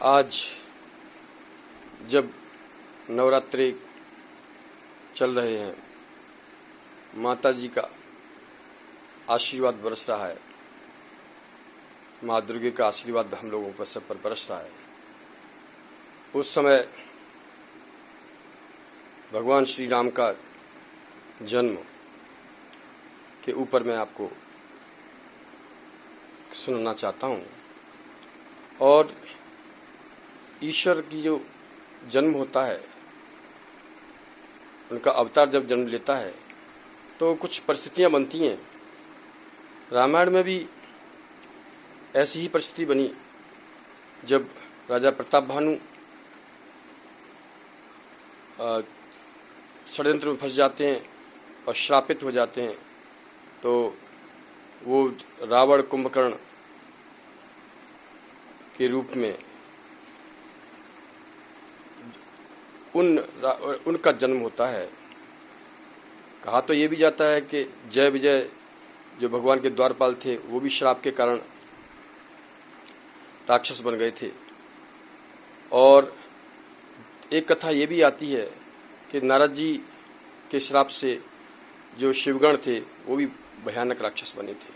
आज जब नवरात्रि चल रहे हैं, माता जी का आशीर्वाद बरस रहा है, माँ दुर्गे का आशीर्वाद हम लोगों पर सब पर बरस रहा है। उस समय भगवान श्री राम का जन्म के ऊपर मैं आपको सुनाना चाहता हूँ। और ईश्वर की जो जन्म होता है, उनका अवतार जब जन्म लेता है तो कुछ परिस्थितियां बनती हैं। रामायण में भी ऐसी ही परिस्थिति बनी जब राजा प्रताप भानु षड्यंत्र में फंस जाते हैं और श्रापित हो जाते हैं। तो वो रावण कुंभकर्ण के रूप में उनका जन्म होता है। कहा तो ये भी जाता है कि जय विजय जो भगवान के द्वारपाल थे वो भी श्राप के कारण राक्षस बन गए थे। और एक कथा ये भी आती है कि नारद जी के श्राप से जो शिवगण थे वो भी भयानक राक्षस बने थे।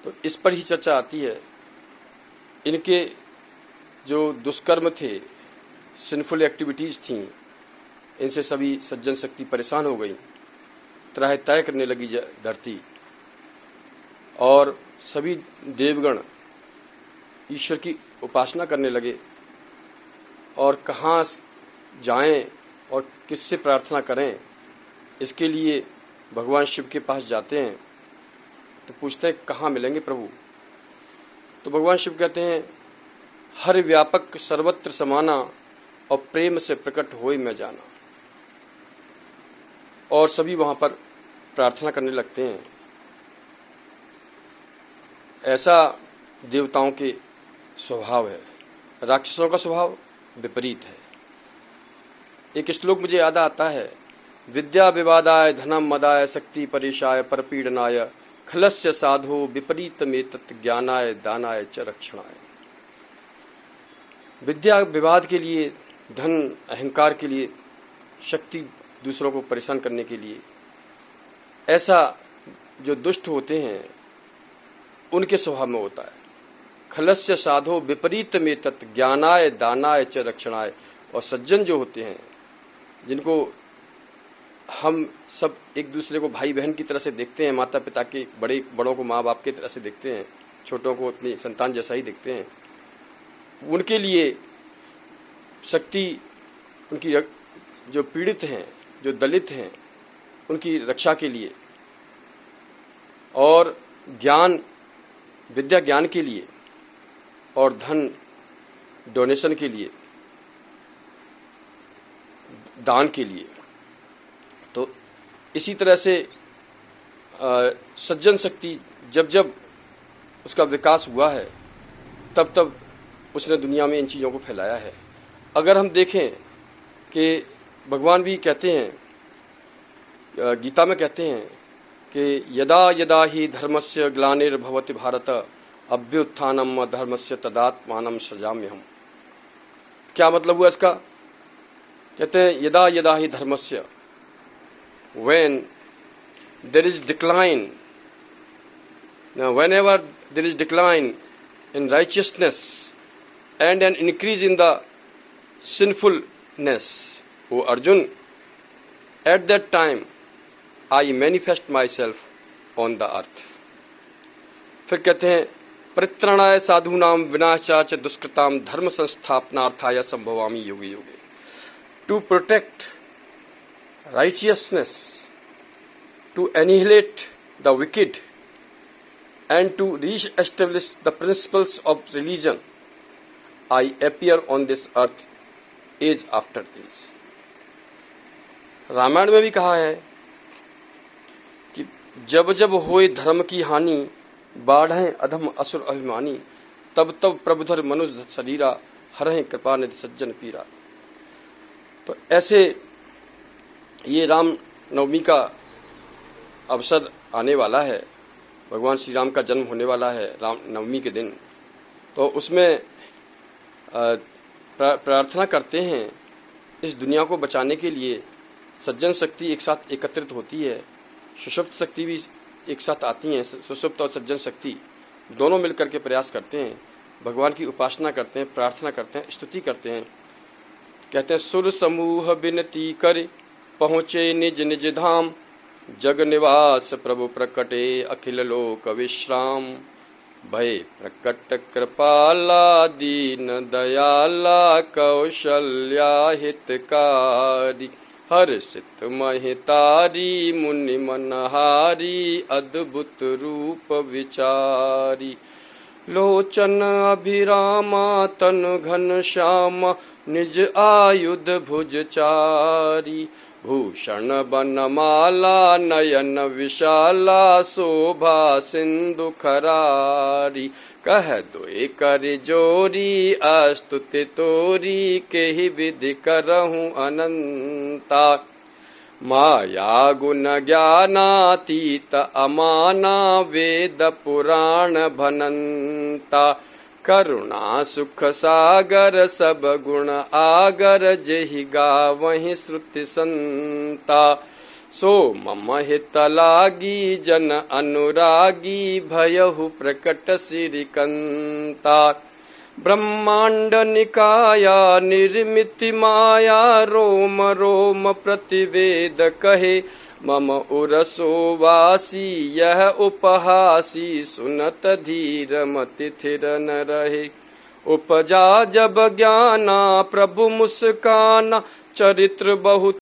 तो इस पर ही चर्चा आती है। इनके जो दुष्कर्म थे, सिंफुल एक्टिविटीज़ थीं, इनसे सभी सज्जन शक्ति परेशान हो गई, त्राहि तय करने लगी धरती, और सभी देवगण ईश्वर की उपासना करने लगे। और कहाँ जाएं और किससे प्रार्थना करें, इसके लिए भगवान शिव के पास जाते हैं। तो पूछते हैं कहाँ मिलेंगे प्रभु। तो भगवान शिव कहते हैं, हर व्यापक सर्वत्र समाना और प्रेम से प्रकट होए मैं जाना। और सभी वहां पर प्रार्थना करने लगते हैं। ऐसा देवताओं के स्वभाव है। राक्षसों का स्वभाव विपरीत है। एक श्लोक मुझे याद आता है, विद्या विवादाय धनम मदाय शक्ति परेशाय परपीडनाय खलस्य साधो विपरीत में तत् ज्ञानाय दानाय च रक्षणाय। विद्या विवाद के लिए, धन अहंकार के लिए, शक्ति दूसरों को परेशान करने के लिए, ऐसा जो दुष्ट होते हैं उनके स्वभाव में होता है। खलस्य साधो विपरीत में तत् ज्ञानाय दानाय च रक्षणाय। और सज्जन जो होते हैं, जिनको हम सब एक दूसरे को भाई बहन की तरह से देखते हैं, माता पिता के बड़ों को माँ बाप की तरह से देखते हैं, छोटों को अपनी संतान जैसा ही देखते हैं, उनके लिए शक्ति, उनकी जो पीड़ित हैं, जो दलित हैं, उनकी रक्षा के लिए, और ज्ञान, विद्या ज्ञान के लिए, और धन डोनेशन के लिए, दान के लिए। तो इसी तरह से सज्जन शक्ति जब जब उसका विकास हुआ है, तब तब उसने दुनिया में इन चीज़ों को फैलाया है। अगर हम देखें कि भगवान भी कहते हैं, गीता में कहते हैं कि यदा यदा ही धर्मस्य ग्लानिर्भवति भारत अभ्युत्थानम धर्मस्य तदात्मानं सृजाम्यहम्। क्या मतलब हुआ इसका? कहते हैं यदा यदा ही धर्मस्य, when there is decline, now whenever there is decline in righteousness and an increase in the sinfulness, O Arjun, at that time I manifest myself on the earth. फिर कहते हैं परित्राणाय साधूनाम विनाशाच दुष्कृताम धर्म संस्थापनार्थाय संभवामि युगे युगे। To protect righteousness, to annihilate the wicked, and to re-establish the principles of religion, I appear on this earth age after age. Ramayan में भी कहा है कि जब जब होए धर्म की हानि, बाढ़ें अधम असुर अभिमानी, तब तब प्रभुधर मनुष्य शरीरा, हरहें कृपा निधि सज्जन पीरा। तो ऐसे ये राम नवमी का अवसर आने वाला है, भगवान श्री राम का जन्म होने वाला है राम नवमी के दिन। तो उसमें प्रार्थना करते हैं। इस दुनिया को बचाने के लिए सज्जन शक्ति एक साथ एकत्रित होती है, सुषुप्त शक्ति भी एक साथ आती हैं। सुषुप्त और सज्जन शक्ति दोनों मिलकर के प्रयास करते हैं, भगवान की उपासना करते हैं, प्रार्थना करते हैं, स्तुति करते हैं। कहते हैं सुर समूह बिनती कर पहुँचे निज निज धाम, जग निवास प्रभु प्रकटे अखिल लोक विश्राम। भय प्रकट कृपाला दीन दयाला कौशल्या हितकारी, हर्षित महितारी मुनि मनहारी अद्भुत रूप विचारी। लोचन अभिरामा तन घन श्यामा निज आयुध भुजचारी। भूषण बनमाला नयन विशाला शोभा सिंधु खरारी। कह दोए कर जोरी अस्तुति तोरी, केहि विधि करहूँ अनंता। माया गुण ज्ञानातीत अमाना, वेद पुराण भनंता। करुणा सुख सागर सब गुण आगर, जेहि गावहि श्रुति संता। सो मम हित लागी जन अनुरागी, भयहु प्रकट श्रीकंता। ब्रह्मांड निकाया निर्मिति माया, रोम रोम प्रतिवेद कहे। मम उरसो वासी यह उपहासी, सुनत धीर मति थिर न रहे। उपजा जब ज्ञाना प्रभु मुस्काना, चरित्र बहुत